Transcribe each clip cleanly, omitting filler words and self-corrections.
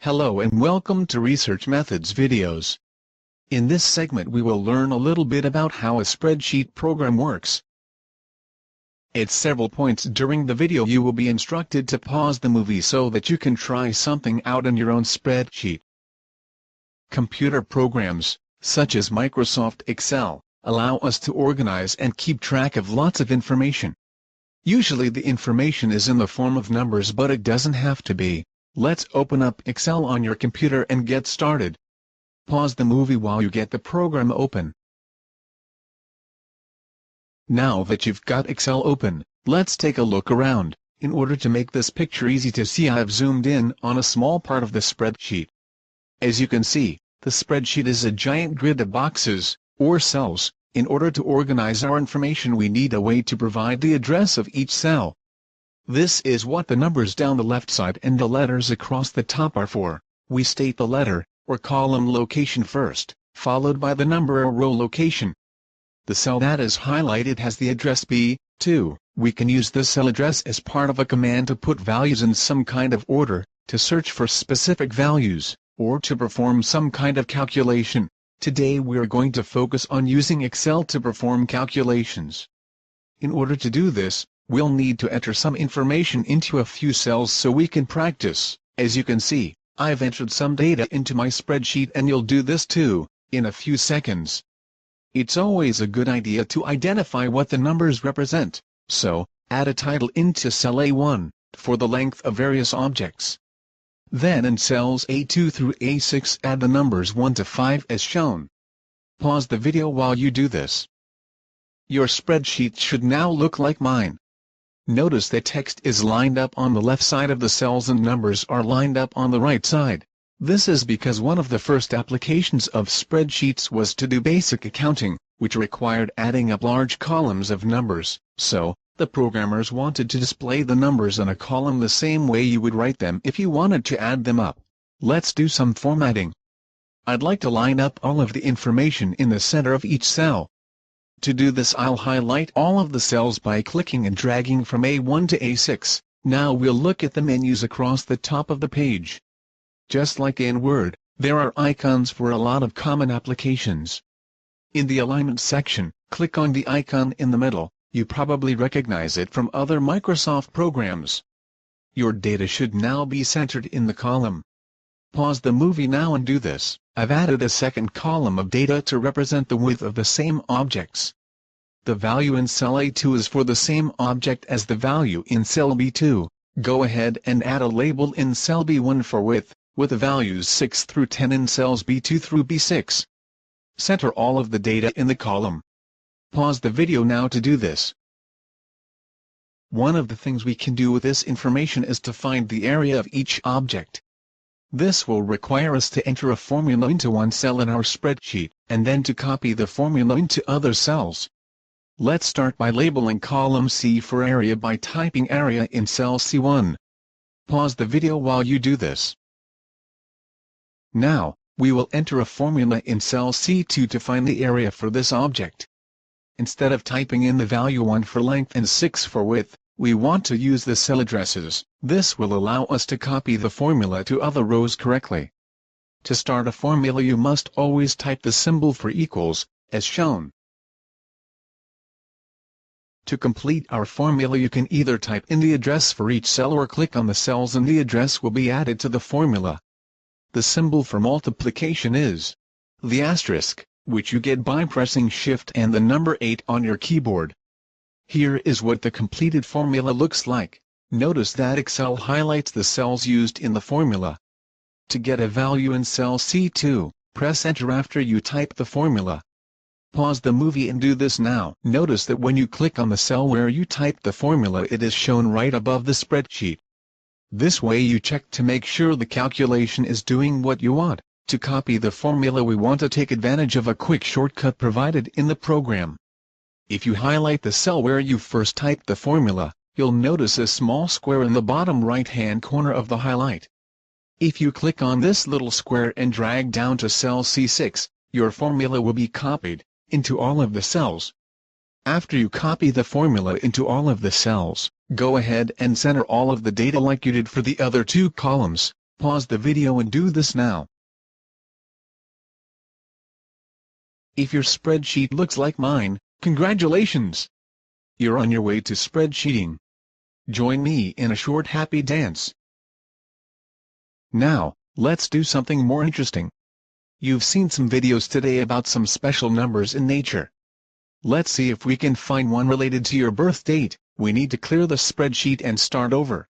Hello and welcome to Research Methods videos. In this segment we will learn a little bit about how a spreadsheet program works. At several points during the video you will be instructed to pause the movie so that you can try something out in your own spreadsheet. Computer programs, such as Microsoft Excel, allow us to organize and keep track of lots of information. Usually the information is in the form of numbers, but it doesn't have to be. Let's open up Excel on your computer and get started. Pause the movie while you get the program open. Now that you've got Excel open, let's take a look around. In order to make this picture easy to see, I've zoomed in on a small part of the spreadsheet. As you can see, the spreadsheet is a giant grid of boxes, or cells. In order to organize our information we need a way to provide the address of each cell. This is what the numbers down the left side and the letters across the top are for. We state the letter, or column location first, followed by the number or row location. The cell that is highlighted has the address B2. We can use this cell address as part of a command to put values in some kind of order, to search for specific values, or to perform some kind of calculation. Today we are going to focus on using Excel to perform calculations. In order to do this, we'll need to enter some information into a few cells so we can practice. As you can see, I've entered some data into my spreadsheet and you'll do this too, in a few seconds. It's always a good idea to identify what the numbers represent, so, add a title into cell A1, for the length of various objects. Then in cells A2 through A6 add the numbers 1 to 5 as shown. Pause the video while you do this. Your spreadsheet should now look like mine. Notice that text is lined up on the left side of the cells and numbers are lined up on the right side. This is because one of the first applications of spreadsheets was to do basic accounting, which required adding up large columns of numbers, so the programmers wanted to display the numbers in a column the same way you would write them if you wanted to add them up. Let's do some formatting. I'd like to line up all of the information in the center of each cell. To do this I'll highlight all of the cells by clicking and dragging from A1 to A6. Now we'll look at the menus across the top of the page. Just like in Word, there are icons for a lot of common applications. In the Alignment section, click on the icon in the middle. You probably recognize it from other Microsoft programs. Your data should now be centered in the column. Pause the movie now and do this. I've added a second column of data to represent the width of the same objects. The value in cell A2 is for the same object as the value in cell B2. Go ahead and add a label in cell B1 for width, with the values 6 through 10 in cells B2 through B6. Center all of the data in the column. Pause the video now to do this. One of the things we can do with this information is to find the area of each object. This will require us to enter a formula into one cell in our spreadsheet, and then to copy the formula into other cells. Let's start by labeling column C for area by typing area in cell C1. Pause the video while you do this. Now, we will enter a formula in cell C2 to find the area for this object. Instead of typing in the value 1 for length and 6 for width, we want to use the cell addresses. This will allow us to copy the formula to other rows correctly. To start a formula you must always type the symbol for equals, as shown. To complete our formula you can either type in the address for each cell or click on the cells and the address will be added to the formula. The symbol for multiplication is the asterisk, which you get by pressing Shift and the number 8 on your keyboard. Here is what the completed formula looks like. Notice that Excel highlights the cells used in the formula. To get a value in cell C2, press Enter after you type the formula. Pause the movie and do this now. Notice that when you click on the cell where you typed the formula it is shown right above the spreadsheet. This way you check to make sure the calculation is doing what you want. To copy the formula we want to take advantage of a quick shortcut provided in the program. If you highlight the cell where you first typed the formula, you'll notice a small square in the bottom right-hand corner of the highlight. If you click on this little square and drag down to cell C6, your formula will be copied into all of the cells. After you copy the formula into all of the cells, go ahead and center all of the data like you did for the other two columns. Pause the video and do this now. If your spreadsheet looks like mine, congratulations! You're on your way to spreadsheeting. Join me in a short happy dance. Now, let's do something more interesting. You've seen some videos today about some special numbers in nature. Let's see if we can find one related to your birth date. We need to clear the spreadsheet and start over.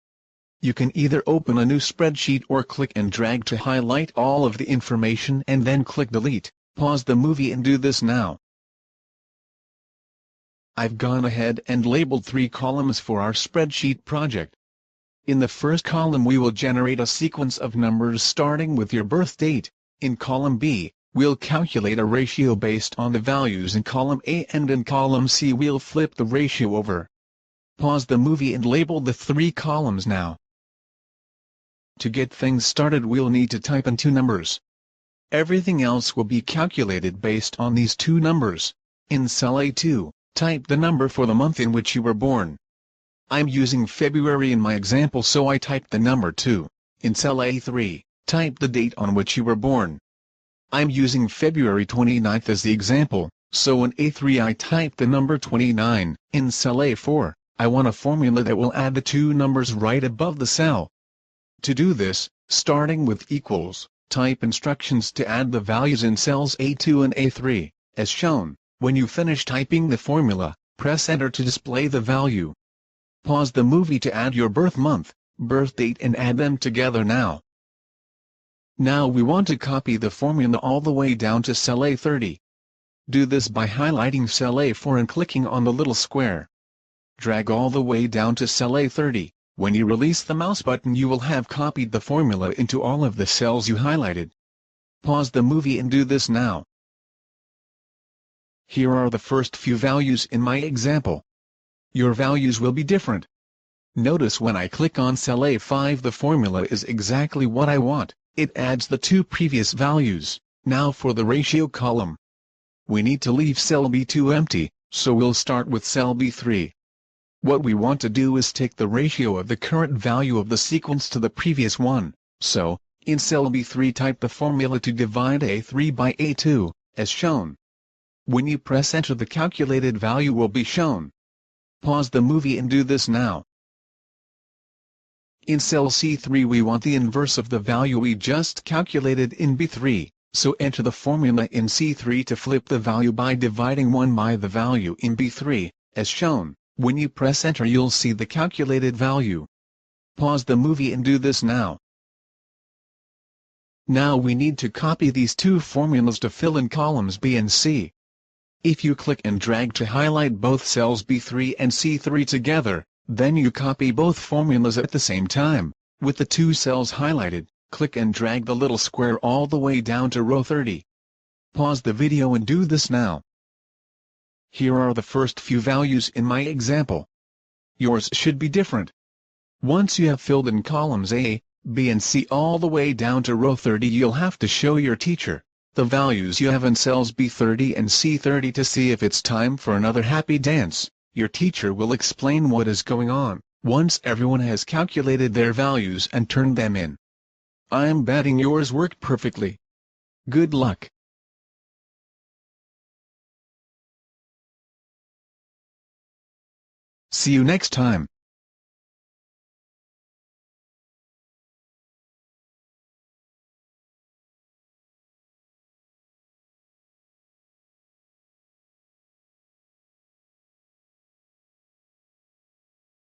You can either open a new spreadsheet or click and drag to highlight all of the information and then click delete. Pause the movie and do this now. I've gone ahead and labeled 3 columns for our spreadsheet project. In the first column we will generate a sequence of numbers starting with your birth date. In column B, we'll calculate a ratio based on the values in column A, and in column C we'll flip the ratio over. Pause the movie and label the 3 columns now. To get things started we'll need to type in 2 numbers. Everything else will be calculated based on these 2 numbers. In cell A2, type the number for the month in which you were born. I'm using February in my example, so I typed the number 2. In cell A3, type the date on which you were born. I'm using February 29th as the example, so in A3 I typed the number 29. In cell A4, I want a formula that will add the 2 numbers right above the cell. To do this, starting with equals, type instructions to add the values in cells A2 and A3, as shown. When you finish typing the formula, press enter to display the value. Pause the movie to add your birth month, birth date and add them together now. Now we want to copy the formula all the way down to cell A30. Do this by highlighting cell A4 and clicking on the little square. Drag all the way down to cell A30. When you release the mouse button you will have copied the formula into all of the cells you highlighted. Pause the movie and do this now. Here are the first few values in my example. Your values will be different. Notice when I click on cell A5 the formula is exactly what I want. It adds the 2 previous values. Now for the ratio column. We need to leave cell B2 empty, so we'll start with cell B3. What we want to do is take the ratio of the current value of the sequence to the previous one, so, in cell B3 type the formula to divide A3 by A2, as shown. When you press enter the calculated value will be shown. Pause the movie and do this now. In cell C3 we want the inverse of the value we just calculated in B3, so enter the formula in C3 to flip the value by dividing 1 by the value in B3, as shown. When you press enter you'll see the calculated value. Pause the movie and do this now. Now we need to copy these 2 formulas to fill in columns B and C. If you click and drag to highlight both cells B3 and C3 together, then you copy both formulas at the same time. With the 2 cells highlighted, click and drag the little square all the way down to row 30. Pause the video and do this now. Here are the first few values in my example. Yours should be different. Once you have filled in columns A, B and C all the way down to row 30 you'll have to show your teacher the values you have in cells B30 and C30 to see if it's time for another happy dance. Your teacher will explain what is going on once everyone has calculated their values and turned them in. I'm betting yours worked perfectly. Good luck. See you next time.